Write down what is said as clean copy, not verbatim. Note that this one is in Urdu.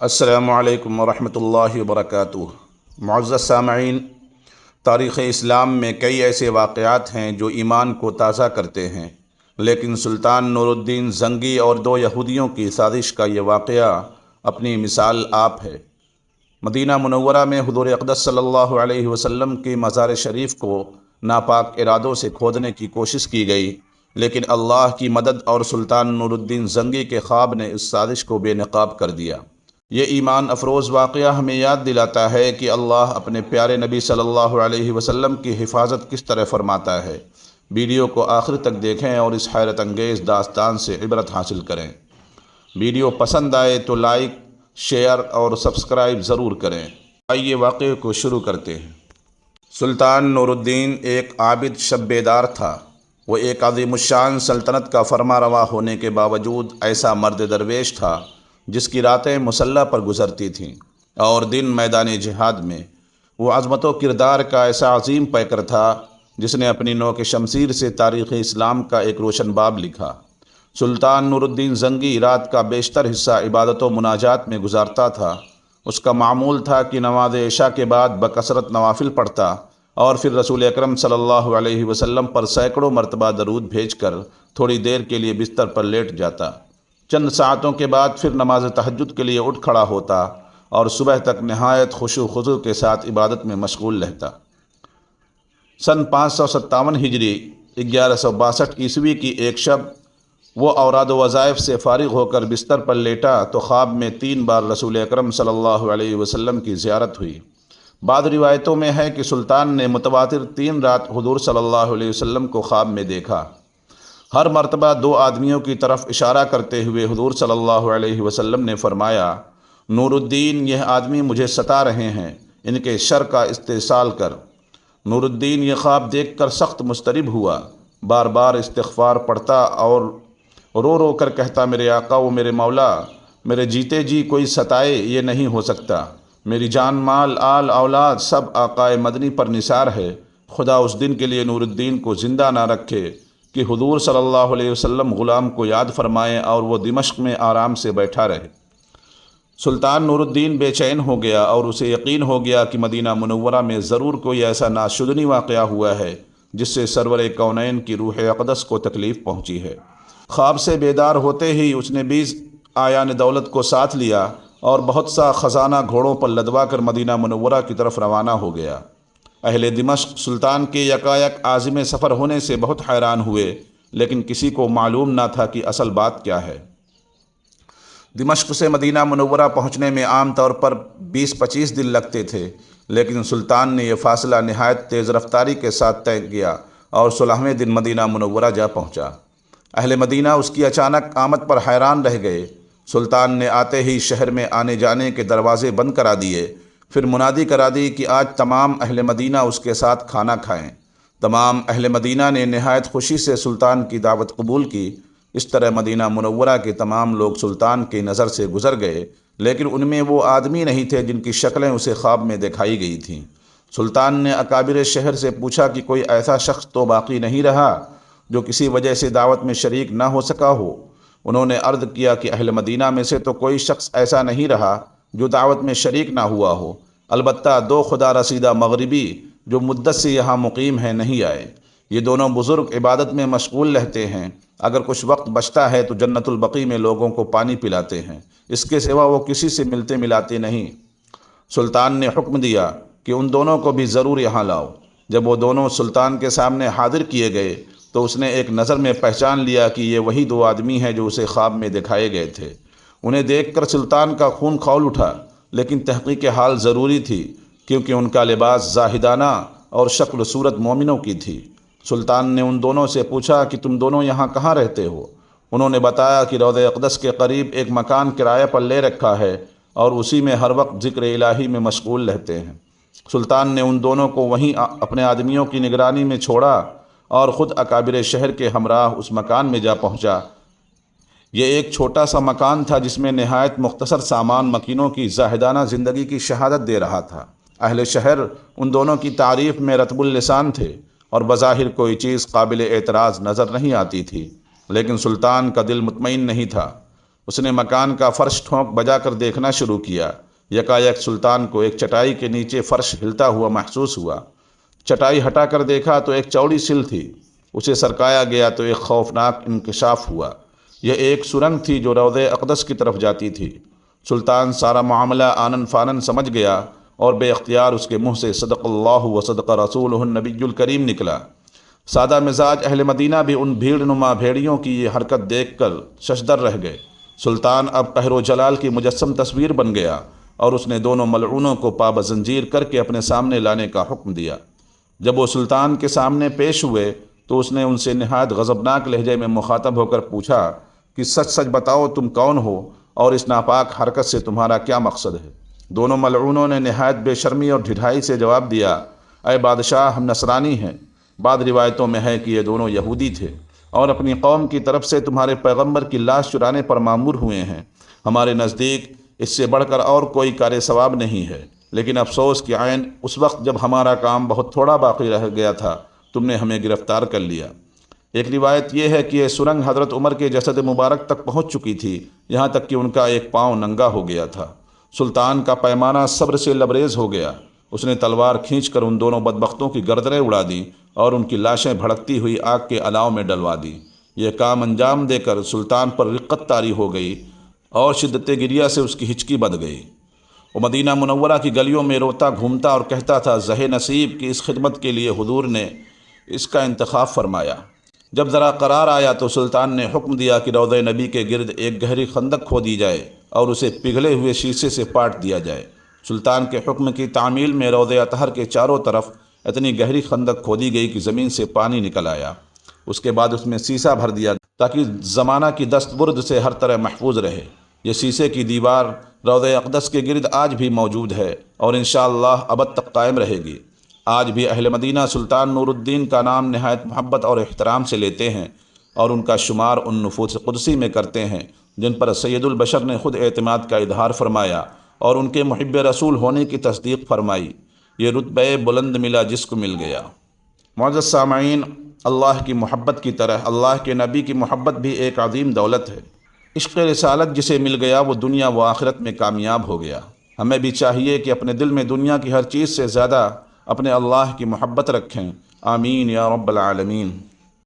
السلام علیکم ورحمۃ اللہ وبرکاتہ۔ معزز سامعین، تاریخ اسلام میں کئی ایسے واقعات ہیں جو ایمان کو تازہ کرتے ہیں، لیکن سلطان نور الدین زنگی اور دو یہودیوں کی سازش کا یہ واقعہ اپنی مثال آپ ہے۔ مدینہ منورہ میں حضور اقدس صلی اللہ علیہ وسلم کی مزار شریف کو ناپاک ارادوں سے کھودنے کی کوشش کی گئی، لیکن اللہ کی مدد اور سلطان نور الدین زنگی کے خواب نے اس سازش کو بے نقاب کر دیا۔ یہ ایمان افروز واقعہ ہمیں یاد دلاتا ہے کہ اللہ اپنے پیارے نبی صلی اللہ علیہ وسلم کی حفاظت کس طرح فرماتا ہے۔ ویڈیو کو آخر تک دیکھیں اور اس حیرت انگیز داستان سے عبرت حاصل کریں۔ ویڈیو پسند آئے تو لائک، شیئر اور سبسکرائب ضرور کریں۔ آئیے واقعے کو شروع کرتے ہیں۔ سلطان نور الدین ایک عابد شب بیدار تھا۔ وہ ایک عظیم الشان سلطنت کا فرما روا ہونے کے باوجود ایسا مرد درویش تھا جس کی راتیں مسلح پر گزرتی تھیں اور دن میدان جہاد میں۔ وہ عظمت و کردار کا ایسا عظیم پیکر تھا جس نے اپنی نوک شمشیر سے تاریخ اسلام کا ایک روشن باب لکھا۔ سلطان نور الدین زنگی رات کا بیشتر حصہ عبادت و مناجات میں گزارتا تھا۔ اس کا معمول تھا کہ نماز عشاء کے بعد بکثرت نوافل پڑھتا اور پھر رسول اکرم صلی اللہ علیہ وسلم پر سینکڑوں مرتبہ درود بھیج کر تھوڑی دیر کے لیے بستر پر لیٹ جاتا۔ چند ساعتوں کے بعد پھر نماز تہجد کے لیے اٹھ کھڑا ہوتا اور صبح تک نہایت خشوع و خضوع کے ساتھ عبادت میں مشغول رہتا۔ سن 557 ہجری 1162 عیسوی کی ایک شب وہ اوراد و وظائف سے فارغ ہو کر بستر پر لیٹا تو خواب میں 3 بار رسول اکرم صلی اللہ علیہ وسلم کی زیارت ہوئی۔ بعض روایتوں میں ہے کہ سلطان نے متواتر 3 رات حضور صلی اللہ علیہ وسلم کو خواب میں دیکھا۔ ہر مرتبہ 2 آدمیوں کی طرف اشارہ کرتے ہوئے حضور صلی اللہ علیہ وسلم نے فرمایا، نور الدین، یہ آدمی مجھے ستا رہے ہیں، ان کے شر کا استحصال کر۔ نور الدین یہ خواب دیکھ کر سخت مضطرب ہوا، بار بار استغفار پڑھتا اور رو رو کر کہتا، میرے آقا و میرے مولا، میرے جیتے جی کوئی ستائے یہ نہیں ہو سکتا۔ میری جان، مال، آل، اولاد سب آقا مدنی پر نثار ہے۔ خدا اس دن کے لیے نور الدین کو زندہ نہ رکھے کہ حضور صلی اللہ علیہ وسلم غلام کو یاد فرمائیں اور وہ دمشق میں آرام سے بیٹھا رہے۔ سلطان نور الدین بے چین ہو گیا اور اسے یقین ہو گیا کہ مدینہ منورہ میں ضرور کوئی ایسا ناشدنی واقعہ ہوا ہے جس سے سرور کونین کی روح اقدس کو تکلیف پہنچی ہے۔ خواب سے بیدار ہوتے ہی اس نے 20 آیان دولت کو ساتھ لیا اور بہت سا خزانہ گھوڑوں پر لدوا کر مدینہ منورہ کی طرف روانہ ہو گیا۔ اہل دمشق سلطان کے یکایک عازم سفر ہونے سے بہت حیران ہوئے، لیکن کسی کو معلوم نہ تھا کہ اصل بات کیا ہے۔ دمشق سے مدینہ منورہ پہنچنے میں عام طور پر 20-25 دن لگتے تھے، لیکن سلطان نے یہ فاصلہ نہایت تیز رفتاری کے ساتھ طے کیا اور 16ویں دن مدینہ منورہ جا پہنچا۔ اہل مدینہ اس کی اچانک آمد پر حیران رہ گئے۔ سلطان نے آتے ہی شہر میں آنے جانے کے دروازے بند کرا دیے، پھر منادی کرا دی کہ آج تمام اہل مدینہ اس کے ساتھ کھانا کھائیں۔ تمام اہل مدینہ نے نہایت خوشی سے سلطان کی دعوت قبول کی۔ اس طرح مدینہ منورہ کے تمام لوگ سلطان کی نظر سے گزر گئے، لیکن ان میں وہ آدمی نہیں تھے جن کی شکلیں اسے خواب میں دکھائی گئی تھیں۔ سلطان نے اکابر شہر سے پوچھا کہ کوئی ایسا شخص تو باقی نہیں رہا جو کسی وجہ سے دعوت میں شریک نہ ہو سکا ہو؟ انہوں نے عرض کیا کہ اہل مدینہ میں سے تو کوئی شخص ایسا نہیں رہا جو دعوت میں شریک نہ ہوا ہو، البتہ 2 خدا رسیدہ مغربی جو مدت سے یہاں مقیم ہیں نہیں آئے۔ یہ دونوں بزرگ عبادت میں مشغول رہتے ہیں، اگر کچھ وقت بچتا ہے تو جنت البقیع میں لوگوں کو پانی پلاتے ہیں، اس کے سوا وہ کسی سے ملتے ملاتے نہیں۔ سلطان نے حکم دیا کہ ان دونوں کو بھی ضرور یہاں لاؤ۔ جب وہ دونوں سلطان کے سامنے حاضر کیے گئے تو اس نے ایک نظر میں پہچان لیا کہ یہ وہی 2 آدمی ہیں جو اسے خواب میں دکھائے گئے تھے۔ انہیں دیکھ کر سلطان کا خون کھول اٹھا، لیکن تحقیق حال ضروری تھی کیونکہ ان کا لباس زاہدانہ اور شکل و صورت مومنوں کی تھی۔ سلطان نے ان دونوں سے پوچھا کہ تم دونوں یہاں کہاں رہتے ہو؟ انہوں نے بتایا کہ روضہ اقدس کے قریب ایک مکان کرایہ پر لے رکھا ہے اور اسی میں ہر وقت ذکر الہی میں مشغول رہتے ہیں۔ سلطان نے ان دونوں کو وہیں اپنے آدمیوں کی نگرانی میں چھوڑا اور خود اکابر شہر کے ہمراہ اس مکان میں جا پہنچا۔ یہ ایک چھوٹا سا مکان تھا جس میں نہایت مختصر سامان مکینوں کی زاہدانہ زندگی کی شہادت دے رہا تھا۔ اہل شہر ان دونوں کی تعریف میں رطب اللسان تھے اور بظاہر کوئی چیز قابل اعتراض نظر نہیں آتی تھی، لیکن سلطان کا دل مطمئن نہیں تھا۔ اس نے مکان کا فرش ٹھونک بجا کر دیکھنا شروع کیا۔ یکایک سلطان کو ایک چٹائی کے نیچے فرش ہلتا ہوا محسوس ہوا۔ چٹائی ہٹا کر دیکھا تو ایک چوڑی سل تھی۔ اسے سرکایا گیا تو ایک خوفناک انکشاف ہوا۔ یہ ایک سرنگ تھی جو روضہ اقدس کی طرف جاتی تھی۔ سلطان سارا معاملہ آنن فانن سمجھ گیا اور بے اختیار اس کے منہ سے صدق اللہ و صدق رسولہ النبی الکریم نکلا۔ سادہ مزاج اہل مدینہ بھی ان بھیڑ نما بھیڑیوں کی یہ حرکت دیکھ کر ششدر رہ گئے۔ سلطان اب قہر و جلال کی مجسم تصویر بن گیا اور اس نے دونوں ملعونوں کو پابند زنجیر کر کے اپنے سامنے لانے کا حکم دیا۔ جب وہ سلطان کے سامنے پیش ہوئے تو اس نے ان سے نہایت غضبناک لہجے میں مخاطب ہو کر پوچھا کہ سچ سچ بتاؤ تم کون ہو اور اس ناپاک حرکت سے تمہارا کیا مقصد ہے؟ دونوں ملعونوں نے نہایت بے شرمی اور ڈھٹائی سے جواب دیا، اے بادشاہ، ہم نصرانی ہیں۔ بعض روایتوں میں ہے کہ یہ دونوں یہودی تھے اور اپنی قوم کی طرف سے تمہارے پیغمبر کی لاش چرانے پر مامور ہوئے ہیں۔ ہمارے نزدیک اس سے بڑھ کر اور کوئی کار ثواب نہیں ہے، لیکن افسوس کہ عین اس وقت جب ہمارا کام بہت تھوڑا باقی رہ گیا تھا تم نے ہمیں گرفتار کر لیا۔ ایک روایت یہ ہے کہ یہ سرنگ حضرت عمر کے جسد مبارک تک پہنچ چکی تھی، یہاں تک کہ ان کا ایک پاؤں ننگا ہو گیا تھا۔ سلطان کا پیمانہ صبر سے لبریز ہو گیا۔ اس نے تلوار کھینچ کر ان دونوں بدبختوں کی گردنیں اڑا دیں اور ان کی لاشیں بھڑکتی ہوئی آگ کے الاؤ میں ڈلوا دیں۔ یہ کام انجام دے کر سلطان پر رقت طاری ہو گئی اور شدت گریہ سے اس کی ہچکی بندھ گئی۔ وہ مدینہ منورہ کی گلیوں میں روتا گھومتا اور کہتا تھا، زہ نصیب کی اس خدمت کے لیے حضور نے اس کا انتخاب فرمایا۔ جب ذرا قرار آیا تو سلطان نے حکم دیا کہ روضہ نبی کے گرد ایک گہری خندق کھودی جائے اور اسے پگھلے ہوئے شیشے سے پاٹ دیا جائے۔ سلطان کے حکم کی تعمیل میں روضہ اطہر کے چاروں طرف اتنی گہری خندق کھودی گئی کہ زمین سے پانی نکل آیا۔ اس کے بعد اس میں سیسہ بھر دیا تاکہ زمانہ کی دست برد سے ہر طرح محفوظ رہے۔ یہ سیسے کی دیوار روضہ اقدس کے گرد آج بھی موجود ہے اور انشاءاللہ ابد تک قائم رہے گی۔ آج بھی اہل مدینہ سلطان نور الدین کا نام نہایت محبت اور احترام سے لیتے ہیں اور ان کا شمار ان نفوس قدسی میں کرتے ہیں جن پر سید البشر نے خود اعتماد کا اظہار فرمایا اور ان کے محب رسول ہونے کی تصدیق فرمائی۔ یہ رتبہ بلند ملا جس کو مل گیا۔ معزز سامعین، اللہ کی محبت کی طرح اللہ کے نبی کی محبت بھی ایک عظیم دولت ہے۔ عشق رسالت جسے مل گیا وہ دنیا و آخرت میں کامیاب ہو گیا۔ ہمیں بھی چاہیے کہ اپنے دل میں دنیا کی ہر چیز سے زیادہ اپنے اللہ کی محبت رکھیں۔ آمین یا رب العالمین۔